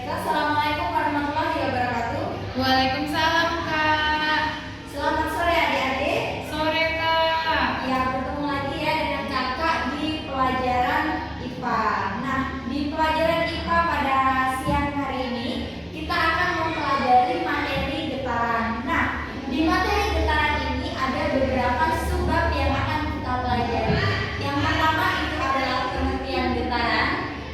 Assalamualaikum warahmatullahi wabarakatuh. Waalaikumsalam Kak. Selamat sore adik-adik. Sore Kak. Ya, bertemu lagi ya dengan kakak di pelajaran IPA. Nah, di pelajaran IPA pada siang hari ini kita akan mempelajari materi getaran. Nah, di materi getaran ini ada beberapa subbab yang akan kita pelajari. Yang pertama itu adalah pengertian getaran.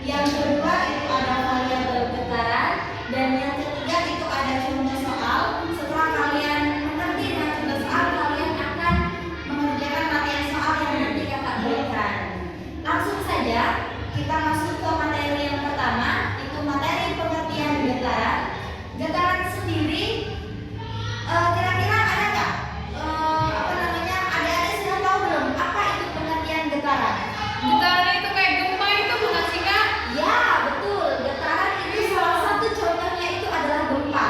Yang kedua itu ada variabel getaran. Dan yang ketiga itu ada contoh soal. Setelah kalian mengerti dengan contoh soal, kalian akan mengerjakan materi soal yang nanti kakak berikan. Langsung saja kita masuk ke materi yang pertama, itu materi pengertian getaran. Getaran sendiri kira-kira ada nggak? Adik-adik sudah tahu belum apa itu pengertian getaran? Getaran itu kayak gempa itu bukan sih Kak? Ya, betul. Getaran itu salah satu contohnya itu adalah gempa.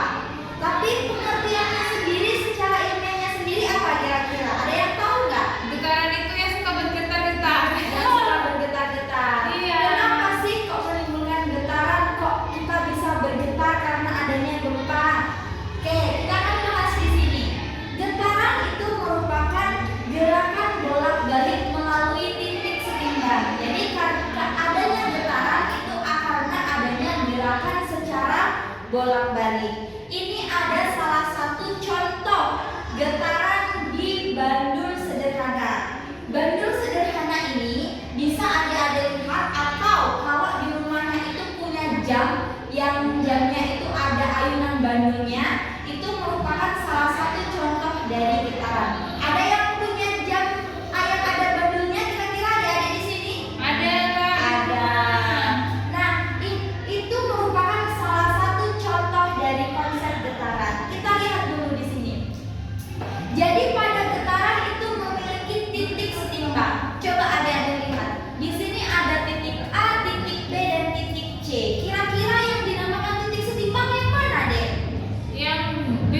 Tapi pengertiannya sendiri secara ilmiahnya sendiri apa kira-kira? Ada yang tahu nggak? Getaran itu yang suka bergetar-getar. Yang suka bergetar-getar. Iya. Kenapa sih kok menimbulkan getaran? Kok kita bisa bergetar karena adanya gempa? Oke, kita akan bahas di sini. Getaran itu merupakan gerakan bolak-balik melalui titik setimbang. Jadi karena adanya getaran itu karena adanya gerakan secara bolak-balik. Ini ada salah satu contoh getaran di bandul sederhana. Bandul sederhana ini bisa adik-adik lihat atau kalau di rumahnya itu punya jam yang jamnya itu ada ayunan bandulnya, itu merupakan salah satu contoh dari getaran. Ada yang punya jam yang ada bandulnya kira-kira adik-adik di sini? Ada Kak. Ada. Nah, itu merupakan salah satu contoh dari konsep getaran. Kita lihat dulu di sini. Jadi pada getaran itu memiliki titik setimbang. Coba adik-adik lihat. Di sini ada titik A, titik B, dan titik C. Kira-kira yang dinamakan titik setimbang yang mana, Dek? Yang B,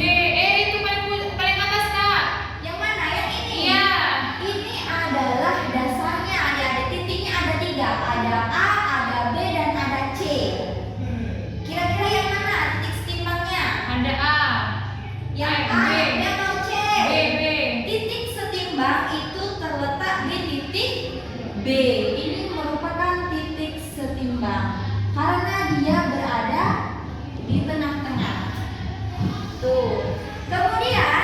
itu paling atas Kak. Yang mana? Yang ini? Iya. Ini adalah dasarnya, adik-adik. Titiknya ada 3. Ada A, ada B, dan ada C. Kira-kira yang mana titik setimbangnya? Ada A. Yang A, B. yang B atau C? B. Titik setimbang itu terletak di titik B. Ini merupakan titik setimbang karena dia berada di tengah-tengah. Tuh. Kemudian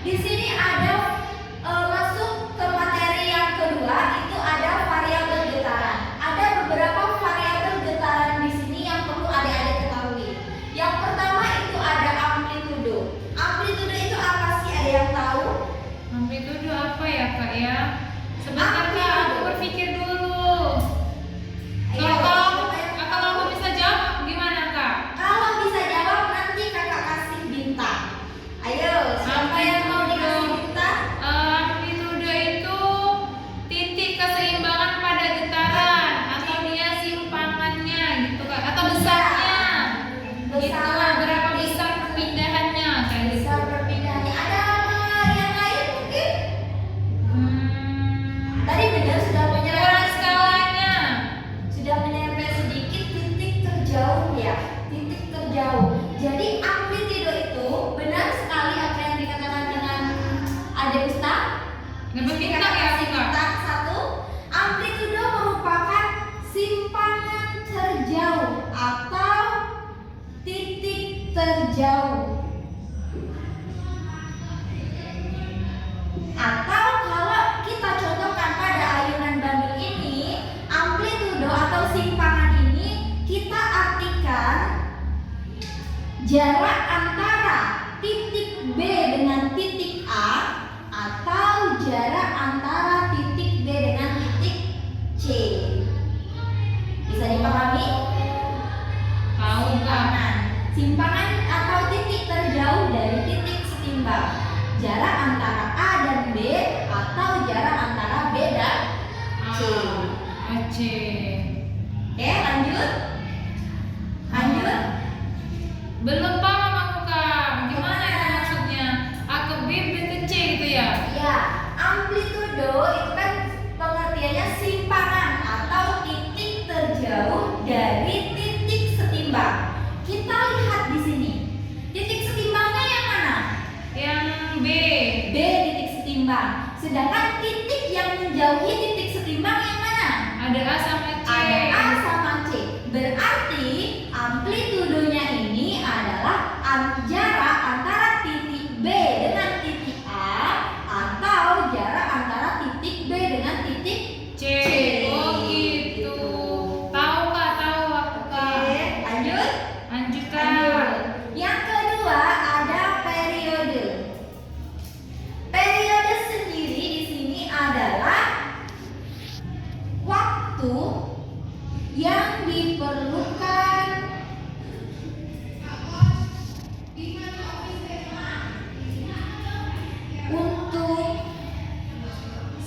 di sini ada masuk ke materi yang kedua, itu ada variabel getaran. Ada beberapa variabel getaran di sini yang perlu adik-adik ketahui. Yang pertama itu ada amplitudo. Amplitudo itu apa sih? Ada yang tahu? Amplitudo apa ya Kak ya? Sebentar Kak, aku berpikir dulu. Ayo, Kalau aku bisa jawab gimana Kak? kalau bisa jawab nanti kakak kasih bintang. Ayo, siapa yang mau dikasih bintang? Amplitudo itu titik keseimbangan pada getaran atau dia simpangannya gitu Kak, atau besarnya. Gitu, berapa besar perpindahannya kayak gitu. Besar perpindahannya. Ada yang lain mungkin? Tadi benar sudah Ukuran menyerempet skalanya. sudah menyerempet sedikit titik terjauh ya, titik terjauh. Jadi amplitudo itu benar sekali apa yang dikatakan dengan Ade Ustaz. Dapat bintang ya Kasih Kak? bintang 1. Amplitudo merupakan simpangan terjauh atau titik terjauh. Atau kalau kita contohkan pada ayunan bandul ini, amplitudo atau simpangan ini kita artikan jarak antara titik B dengan titik A atau jarak antara titik B dengan titik C. Bisa dipahami? Tahu Kak. Simpangan atau titik terjauh dari titik setimbang. Jarak antara A dan B atau jarak antara B dan C. C. Oke, lanjut. Lanjut. Belum paham aku Kak. Gimana itu maksudnya? A ke B, B ke C gitu ya? Ya, amplitudo itu kan pengertiannya simpangan atau titik terjauh dari titik setimbang. Kita setimbang. Sedangkan titik yang menjauhi titik setimbang yang mana? Ada A sama C. Ada A sama C. Berarti amplitudonya ini adalah jarak antara titik B dengan titik A atau jarak antara titik B dengan titik C. Oh gitu. Tahu Kak, tahu aku Kak. Oke, lanjut. Lanjut Kak. Yang kedua ada periode. Periode sendiri di sini adalah waktu yang diperlukan untuk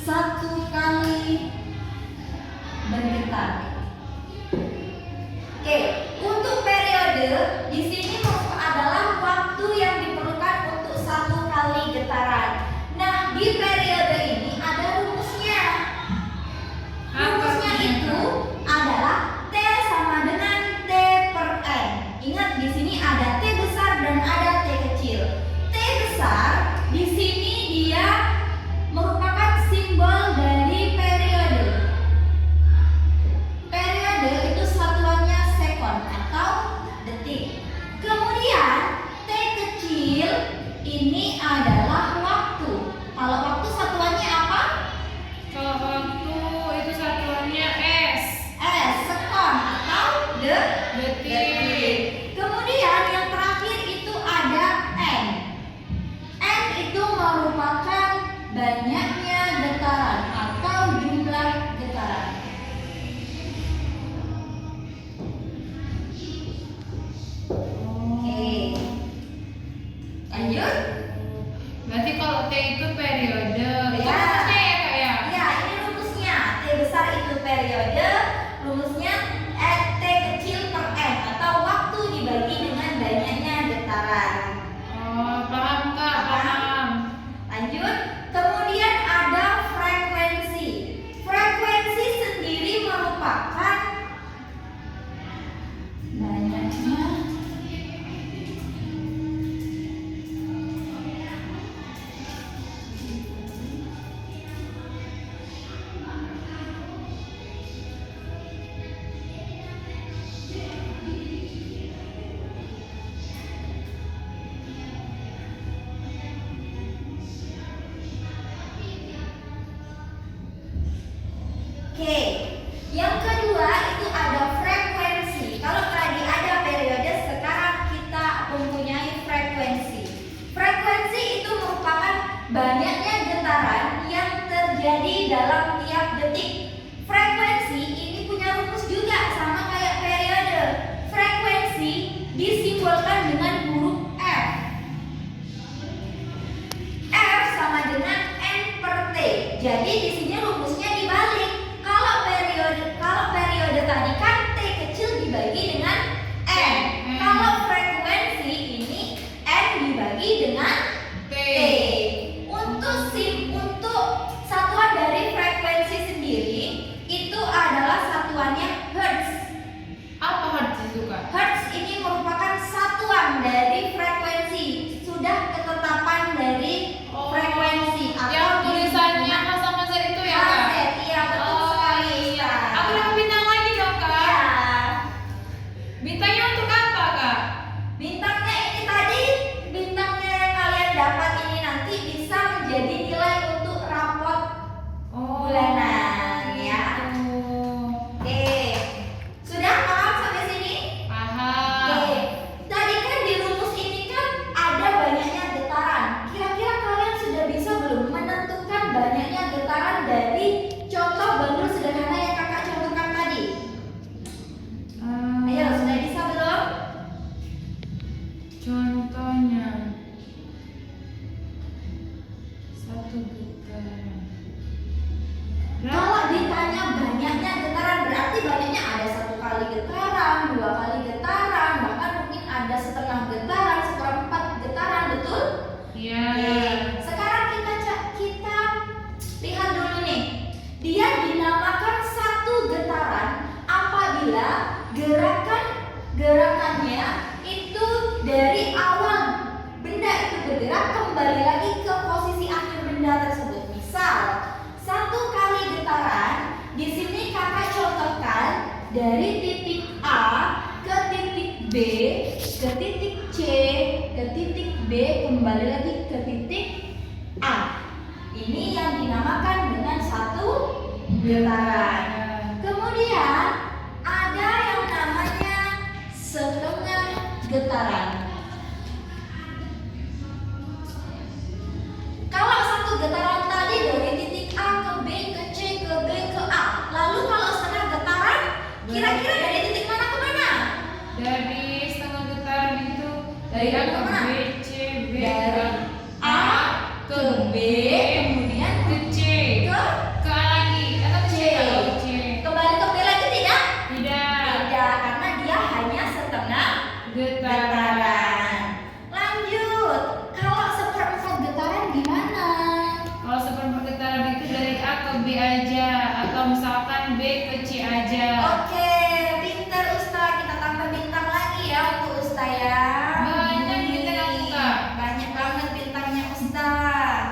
satu kali bergetar. Oke, untuk periode di sini adalah waktu yang diperlukan untuk satu kali getaran. Nah, di periode ini ada rumusnya. Rumusnya itu adalah T sama dengan T per N. Ingat di sini ada T besar dan ada T kecil. T besar di sini dia merupakan simbol dari periode. Periode itu satuannya sekon atau detik. Kemudian T kecil ini adalah waktu. Kalau waktu satuannya apa? Kalau waktu itu satuannya S. Sekon atau Detik. Kemudian yang terakhir itu ada N. N itu merupakan banyaknya getaran atau jumlah getaran. Oke. Lanjut. Berarti kalau T itu periode. Itu Ya. rumusnya ya Kak ya? Ya, ini rumusnya. T besar itu periode, rumusnya T kecil per N atau waktu dibagi dengan banyaknya getaran. Oh, paham Kak, paham. Lanjut. Kemudian ada frekuensi. Frekuensi sendiri merupakan banyaknya ke titik C, ke titik B, kembali lagi ke titik A. Ini yang dinamakan dengan satu getaran. Kemudian ada yang namanya setengah getaran. Kalau satu getaran tadi dari titik A ke B ke C ke B ke A, lalu kalau setengah getaran kira-kira dari titik mana ke mana? Dari setengah getaran itu dari A ke B, C, B Dari ke A ke B, kemudian ke C, ke ke A lagi atau ke C? C. Kalau C Kembali ke B lagi tidak? tidak Tidak, karena dia hanya setengah getaran. getaran. Lanjut, kalau seperempat getaran gimana? Kalau seperempat getaran itu dari A ke B aja atau misalkan B ke C aja. Oke, pinter Ustaz. Kita tambah bintang lagi ya untuk Ustaz ya. Banyak bintang kamu, Kak. Banyak banget bintangnya Ustaz.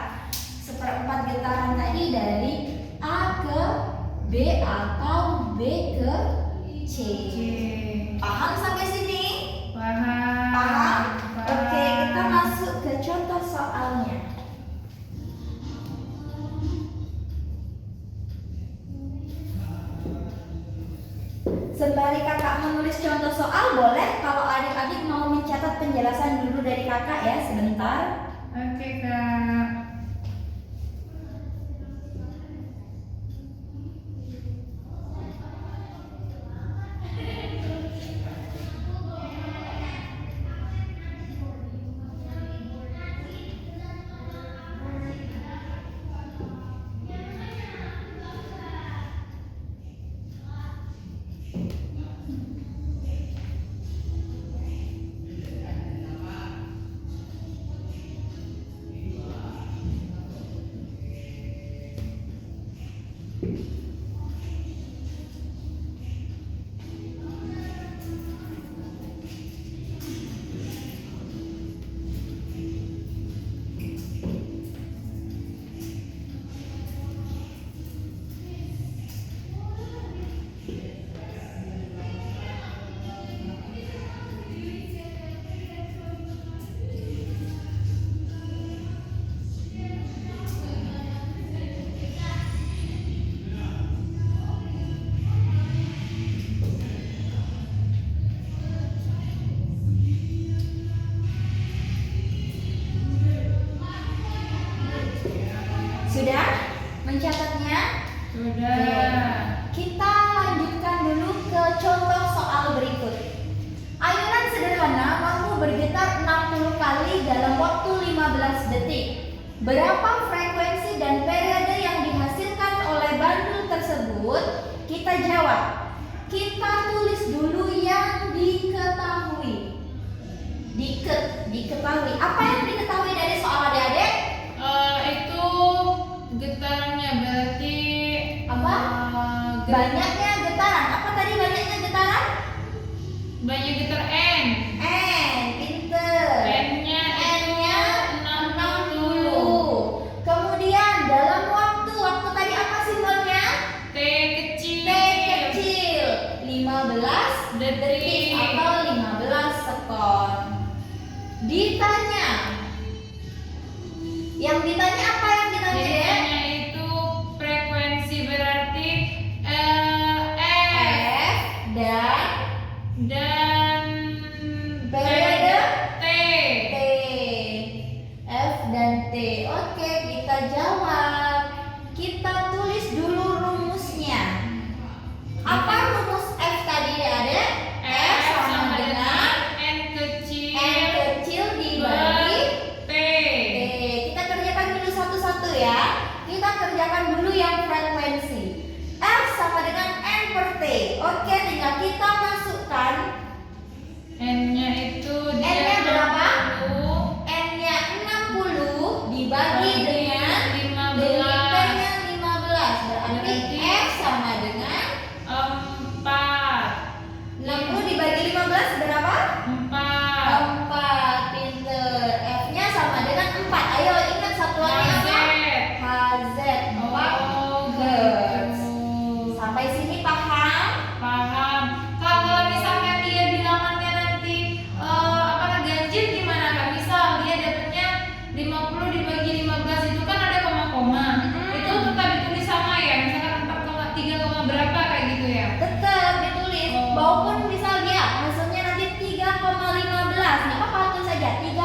Seperempat getaran tadi dari A ke B atau B ke C. C. Paham sampai sini? Paham. Paham? Paham. Oke, kita masuk ke contoh soalnya. Sembari kakak menulis contoh soal, boleh kalau adik-adik mau mencatat penjelasan dulu dari kakak ya sebentar. Oke, Kak. Sudah mencatatnya? Sudah. Kita lanjutkan dulu ke contoh soal berikut. Ayunan sederhana mampu bergetar 60 kali dalam waktu 15 detik. Berapa frekuensi dan periode yang dihasilkan oleh bandul tersebut? Kita jawab. Kita tulis dulu yang diketahui. Diketahui. Apa yang diketahui dari soal adik-adik? Itu getarannya berarti Apa? Banyaknya getaran. Apa tadi banyaknya getaran? banyak getar N. Pinter. N-nya N-nya 60. Kemudian dalam waktu tadi apa simbolnya? T kecil. T kecil 15 detik atau 15 sekon. Ditanya. Yang ditanya apa yang ditanya ya? Biasanya itu frekuensi berarti F dan periode T. T. F dan T. Oke, kita jawab. Kita tulis dulu rumusnya. Apa rumus F tadi ada? F sama dengan N kecil N kecil dibagi T. T. Kita kerjakan dulu satu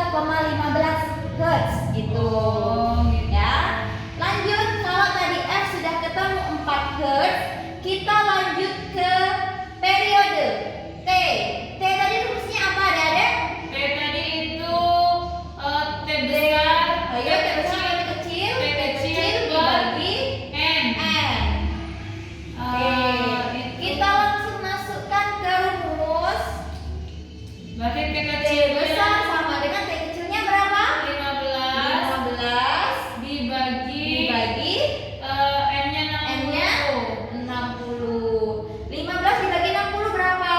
Hz gitu. Oh, gitu. Ya. Lanjut, kalau tadi F sudah ketemu 4 Hz, kita lanjut ke periode T. T tadi rumusnya apa, Adik-adik? T tadi itu T besar, Ayo, T besar lebih kecil, T kecil dibagi N. N. Oke. Kita langsung masukkan ke rumus. Berarti T T kecil besar sama dengan T kecilnya berapa? 15 15 dibagi N-nya N-nya 60. 60. 15 dibagi 60 berapa?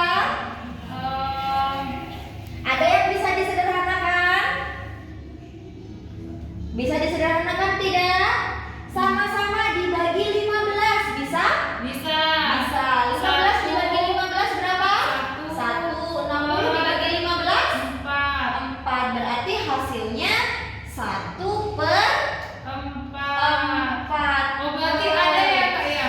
Ada yang bisa disederhanakan? Bisa disederhanakan tidak? Sama-sama dibagi 15 bisa? Bisa. Bisa. 15 dibagi 15 berapa? 1. 60 dibagi 15? 4. 4. Berarti hasilnya 1 per 4. 4. Oh, berarti ada ya, Kak ya?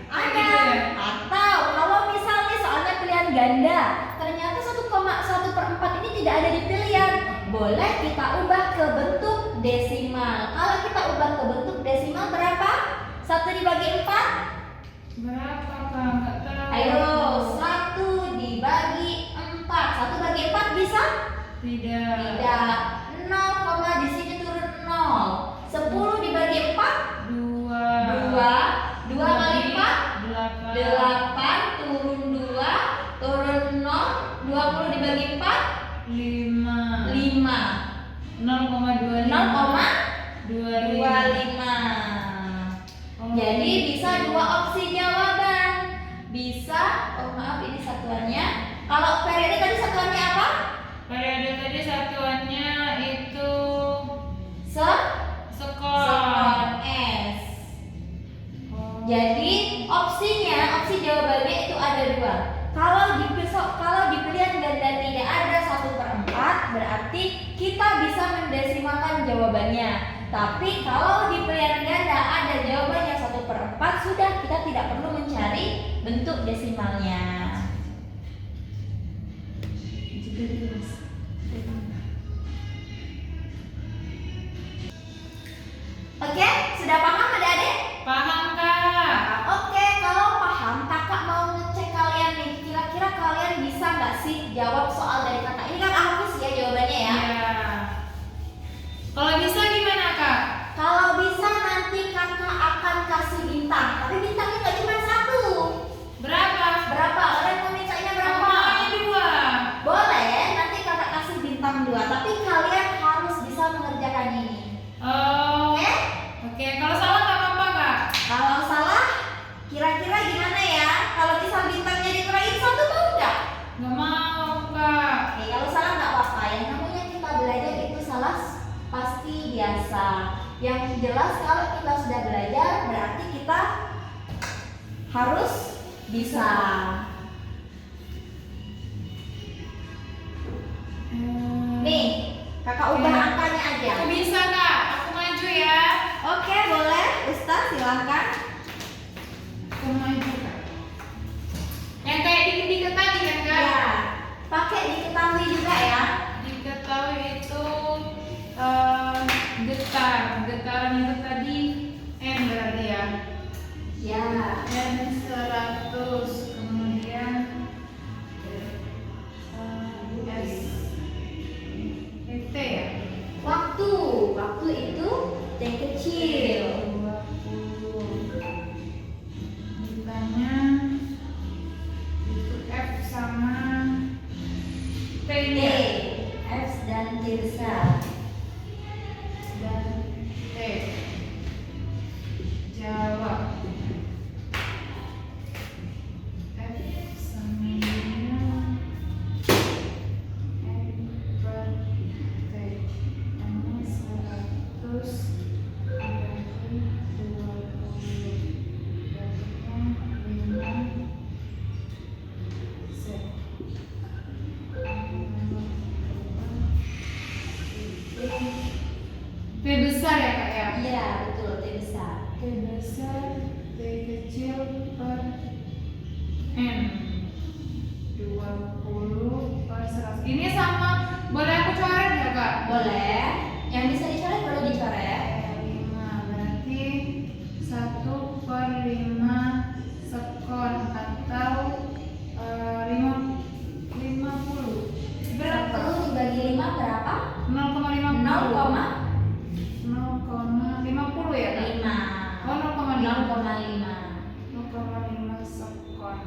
Ada. Gitu ya? Atau kalau misalnya soalnya pilihan ganda, ternyata 1,1/4 ini tidak ada di pilihan, boleh kita ubah ke bentuk desimal. Kalau kita ubah ke bentuk desimal berapa? 1 dibagi 4? Berapa, Kak? Enggak tahu. Ayo, 1 dibagi 4. 1 bagi 4 bisa? Tidak. Tidak. 0, di sini turun 0. 10 dibagi 4? 2. 2. 2 kali 4? 8. 8 turun 2 turun 0. 20 dibagi 4? 5. 5. 0,25. 0,25. Oh. Jadi bisa dua opsi jawaban. Bisa, oh maaf ini satuannya. Kalau periode tadi satuannya apa? Periode tadi satuannya itu sekon. Sekon S. Oh. Jadi opsi jawabannya itu ada dua. Kalau di pilihan ganda tidak ada 1/4, berarti kita bisa mendesimalkan jawabannya. Tapi kalau di pilihan ganda ada jawabannya 1/4, sudah kita tidak perlu mencari bentuk desimalnya. Oke, sudah paham adik-adik? Paham, Kak? Oke, kalau paham, kakak mau ngecek kalian nih. Kira-kira kalian bisa nggak sih jawab soal dari kakak? Ini kan hapus ya jawabannya ya. Iya. Kalau bisa gimana, Kak? Kalau bisa nanti kakak akan kasih bintang. Tapi bintangnya nggak cuma 1. Berapa? Berapa? Kalian mau mintanya berapa? Maunya 2. Boleh, nanti kakak kasih bintang 2. Tapi kalian harus bisa mengerjakan ini. Oh. Oke? Oke, kalau salah nggak apa-apa, Kak? Kalau salah, kira-kira gimana ya? Kalau misal bintangnya dikurangin 1 mau nggak? Nggak mau, Kak. Oke, kalau salah nggak apa-apa. Yang namanya kita belajar itu salah pasti biasa. Yang jelas kalau kita sudah belajar berarti kita harus bisa. Nih, kakak ubah Oke. angkanya aja. Aku bisa, Kak. Aku maju ya. Oke, boleh. Ustaz, silakan. Aku maju, Kak. Yang kayak dikit-dikit tadi kan, Kak? Ya, pakai diketahui juga ya. Diketahui itu getaran itu tadi N berarti ya. Ya. N 100, kemudian S T ya. Waktu itu T kecil. 20. Ditanya itu F sama T T, ya. F dan T besar. Dan T. Jawab. F sama dengan N per T. N-nya 100 dibagi 20. Dapatnya 5 Z. T besar ya, Kak ya? Iya, betul, T besar. T besar, T kecil per N 20 per 100. Ini sama, boleh aku coret nggak, Kak? Boleh. Yang bisa dicoret boleh dicoret. 5 berarti 1/5 sekon atau 50. Berapa? 10 dibagi 5 berapa? 0,50. 0,50 ya Kak? 5. Oh 0,5. 0,5. 0,5 sekon.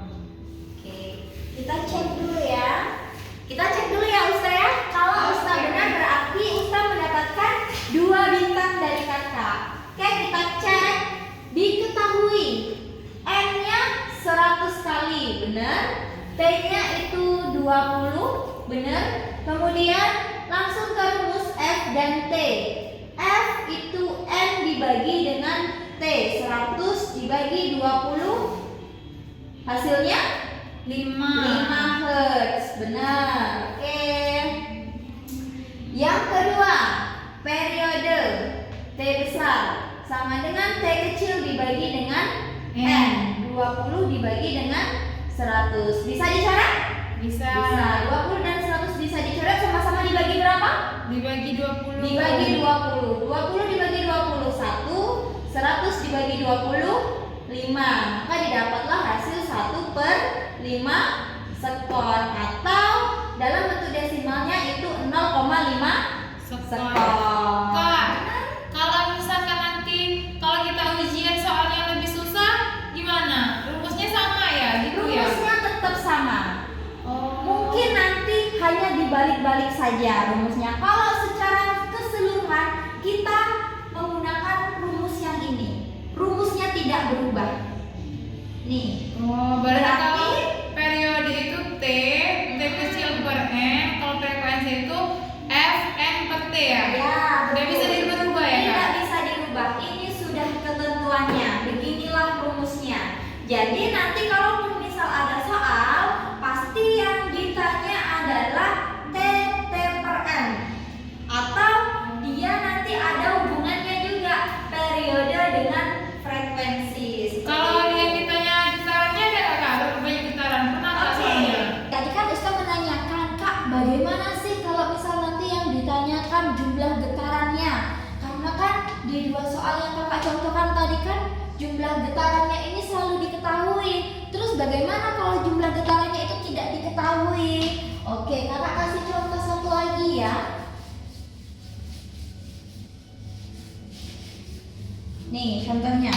Oke, kita cek dulu ya. Kita cek dulu ya Ustaz ya. Kalau Ustaz benar berarti Ustaz mendapatkan 2 bintang dari kakak. Oke, kita cek. Diketahui N-nya 100 kali, benar. T-nya itu 20, benar. Kemudian langsung ke rumus F dan T. F itu N dibagi dengan T, 100 dibagi 20. Hasilnya 5 Hz, benar. Oke. Yang kedua, periode T besar sama dengan T kecil dibagi dengan N. 20 dibagi dengan 100. Bisa dicoret? Bisa. Bisa. 20 dan 100 bisa dicoret, sama-sama dibagi berapa? Dibagi 20. Dibagi 20. 20 dibagi 20 1, 100 dibagi 20 5. Maka didapatlah hasil 1/5 sekon atau dalam bentuk desimalnya itu 0,5 sekon. Kak, kalau misalkan nanti kalau kita ujian soalnya lebih susah gimana? Rumusnya sama ya gitu ya? Rumusnya tetap sama. Oh. Mungkin nanti hanya dibalik-balik saja rumusnya. Kalau secara keseluruhan kita menggunakan rumus yang ini. Rumusnya tidak berubah. Nih. Oh, berarti Berarti kalau periode itu T kecil per N, kalau frekuensi itu F N per T ya? Ya, Nggak bisa dirubah ya, Tidak Kak? bisa dirubah. Ini sudah ketentuannya. Beginilah rumusnya. Jadi nanti kalau misal ada soal, pasti yang ditanya adalah T per N. Atau dia nanti ada hubungannya juga periode dengan frekuensi. Kalau yang ditanya getarannya ada nggak Kak? Berapa banyak getaran? Pernah nggak Oke, soalnya? tadi kan Ustaz menanyakan, Kak, bagaimana sih kalau misal nanti yang ditanyakan jumlah getarannya? Karena kan di 2 soal yang kakak contohkan tadi kan jumlah getarannya ini selalu diketahui. Terus bagaimana kalau jumlah getarannya itu tidak diketahui? Oke, kakak kasih contoh satu lagi ya. Nih contohnya.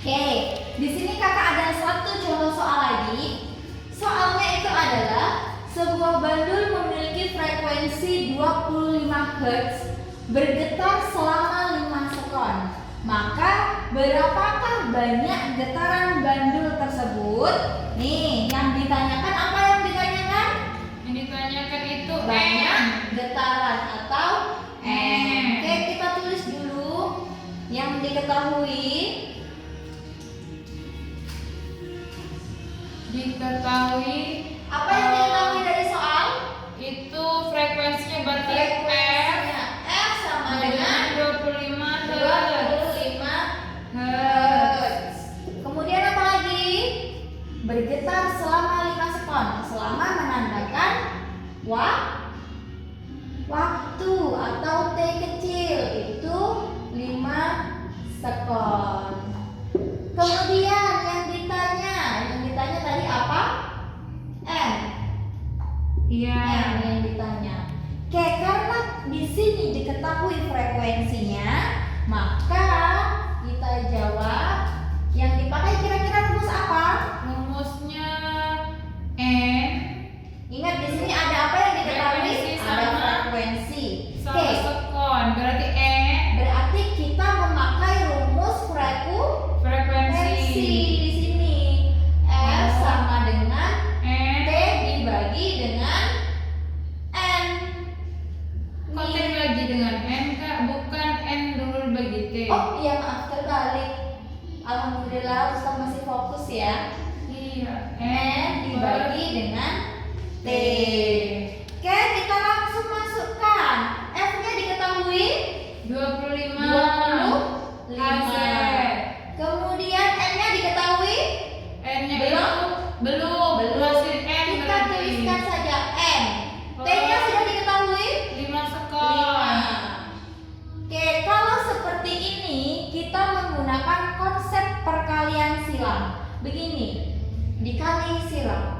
Oke, di sini kakak ada satu contoh soal lagi. Soalnya itu adalah sebuah bandul memiliki frekuensi 25 Hz bergetar selama 5 sekon. Maka berapakah banyak getaran bandul tersebut? Nih, yang ditanyakan apa yang ditanyakan? Yang ditanyakan itu Banyak N. getaran atau N. Oke, kita tulis dulu yang diketahui. Diketahui Apa yang diketahui dari soal? berarti F Frekuensinya F sama dengan 25 Hz. 25 Hz. Kemudian apa lagi? Bergetar selama 5 sekon. Selama menandakan waktu atau T kecil itu 5 sekon. Kemudian yang ditanya tadi apa? N. Iya. N yang ditanya. Oke, karena di sini diketahui frekuensinya, maka kita jawab yang dipakai kira-kira rumus apa? Rumusnya N Ingat di sini ada apa yang diketahui? Frekuensi Ada sama frekuensi. 1 Oke, sekon. Berarti N berarti kita memakai rumus frekuensi di sini. F sama dengan N. T dibagi dengan N. Kok T dibagi dengan N Kak? Bukan N dulu dibagi T. Oh iya, maaf, terbalik. Alhamdulillah Ustaz masih fokus ya. Iya. N dibagi dengan T. Oke, kita langsung masukkan. F-nya diketahui 25 25. Kemudian N-nya diketahui N-nya Belum? itu belum. Hasil N Kita berarti tuliskan saja N. T-nya sudah diketahui 5 sekon. 5. Oke, kalau seperti ini kita menggunakan konsep perkalian silang. Begini, dikali silang.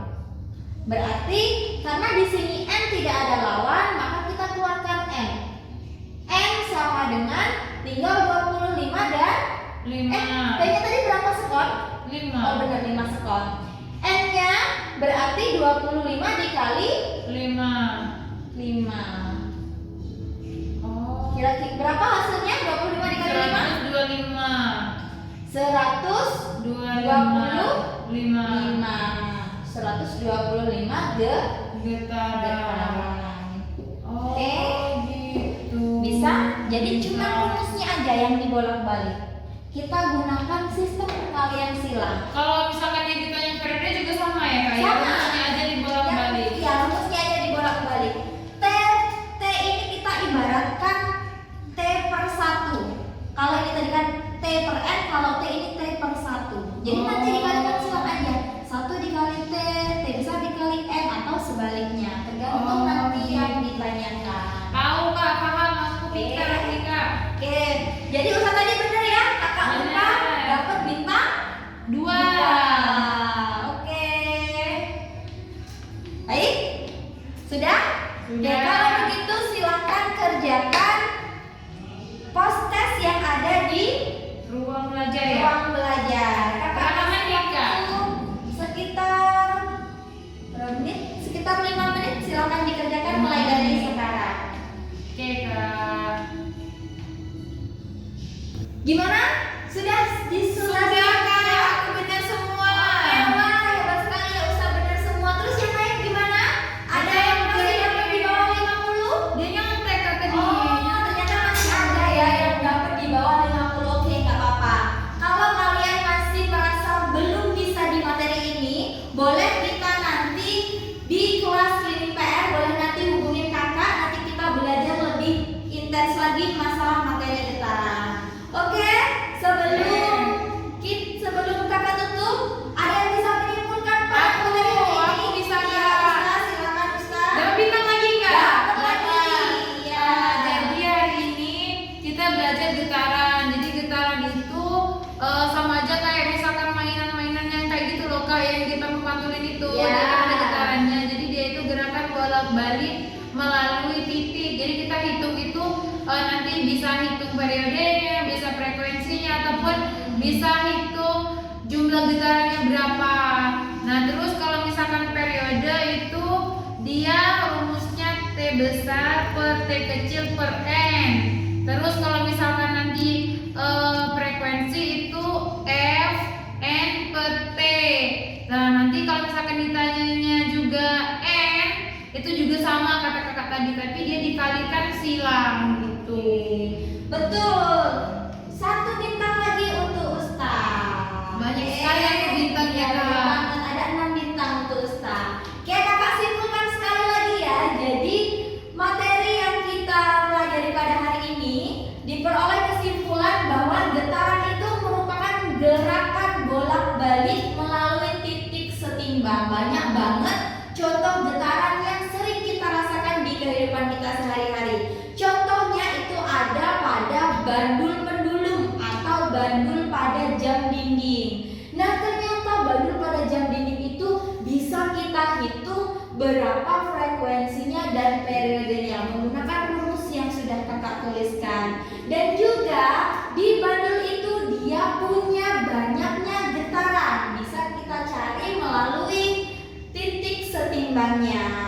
Berarti karena di sini N tidak ada lawan, maka kita keluarkan N. N sama dengan tinggal 25 dan 5. T-nya tadi berapa sekon? 5. Oh benar 5 sekon. N-nya berarti 25 dikali 5. 5. Oh. Kira-kira berapa hasilnya? 25 dikali 5? 125. 125 5. 125 getaran. Getaran. Oh, Oke. gitu. Bisa? Jadi cuma rumusnya aja yang dibolak-balik. Kita gunakan sistem perkalian silang. Kalau misalkan yang ditanya periode juga sama ya Kak? Ya, Sama. rumusnya aja dibolak-balik. Iya, rumusnya aja dibolak-balik. T ini kita ibaratkan T per 1. Kalau ini tadi kan T per N, kalau T ini T per 1. Jadi nanti dikalikan silang aja. 1 dikali T bisa dikali N atau sebaliknya. Tergantung nanti yang ditanyakan. Tahu Kak, paham aku pintar nih Kak. Oke, jadi Ustaz tadi benar ya? Kakak Benar. Upa dapat bintang 2. Oke. Baik? Sudah? Sudah. Oke, kalau begitu silakan kerjakan post test yang ada di Ruang belajar ya. ruang belajar. Kakak Berapa menit, Kak? Sekitar berapa menit? Sekitar 5 menit. Silakan dikerjakan mulai dari sekarang. Oke Kak. Gimana? Sudah Sudah Kak, aku benar semua. Wah, hebat sekali ya Ustaz, benar semua. Terus yang lain gimana? Ada yang masih dapat di bawah 50? Dia nyontek Kak tadi. Oh, ternyata masih ada ya yang dapat di bawah 50. Oke, nggak apa-apa. Kalau kalian masih merasa belum bisa di materi ini, boleh kita nanti di kelas cleaning PR, boleh nanti hubungin kakak, nanti kita belajar lebih intens lagi masalah materi getaran. Oke, sebelum kakak tutup, ada yang bisa menyimpulkan Pak Aku bisa Iya, Kak. Ustaz, silakan Ustaz. Dapat bintang lagi Kak? Dapat lagi. Ya. Jadi hari ini kita belajar getaran. Jadi getaran itu sama aja kayak misalkan mainan-mainan yang kayak gitu loh Kak, yang kita pantulin itu. Ya. Jadi ada getarannya. Jadi dia itu gerakan bolak-balik melalui titik. Jadi kita hitung itu nanti bisa hitung periodenya, bisa frekuensinya, ataupun bisa hitung jumlah getarannya berapa. Nah terus kalau misalkan periode itu dia rumusnya T besar per T kecil per N. Terus kalau misalkan nanti frekuensi itu F N per T. Nah nanti kalau misalkan ditanyanya juga N, itu juga sama kata kakak tadi, tapi dia dikalikan silang gitu. Betul. 1 bintang lagi untuk Ustaz. Banyak sekali aku bintangnya, Iya, Kak. banyak banget. Ada 6 bintang untuk Ustaz. Oke, kakak simpulkan sekali lagi ya. Jadi materi berapa frekuensinya dan periodenya menggunakan rumus yang sudah kakak tuliskan. Dan juga di bandul itu dia punya banyaknya getaran, bisa kita cari melalui titik setimbangnya.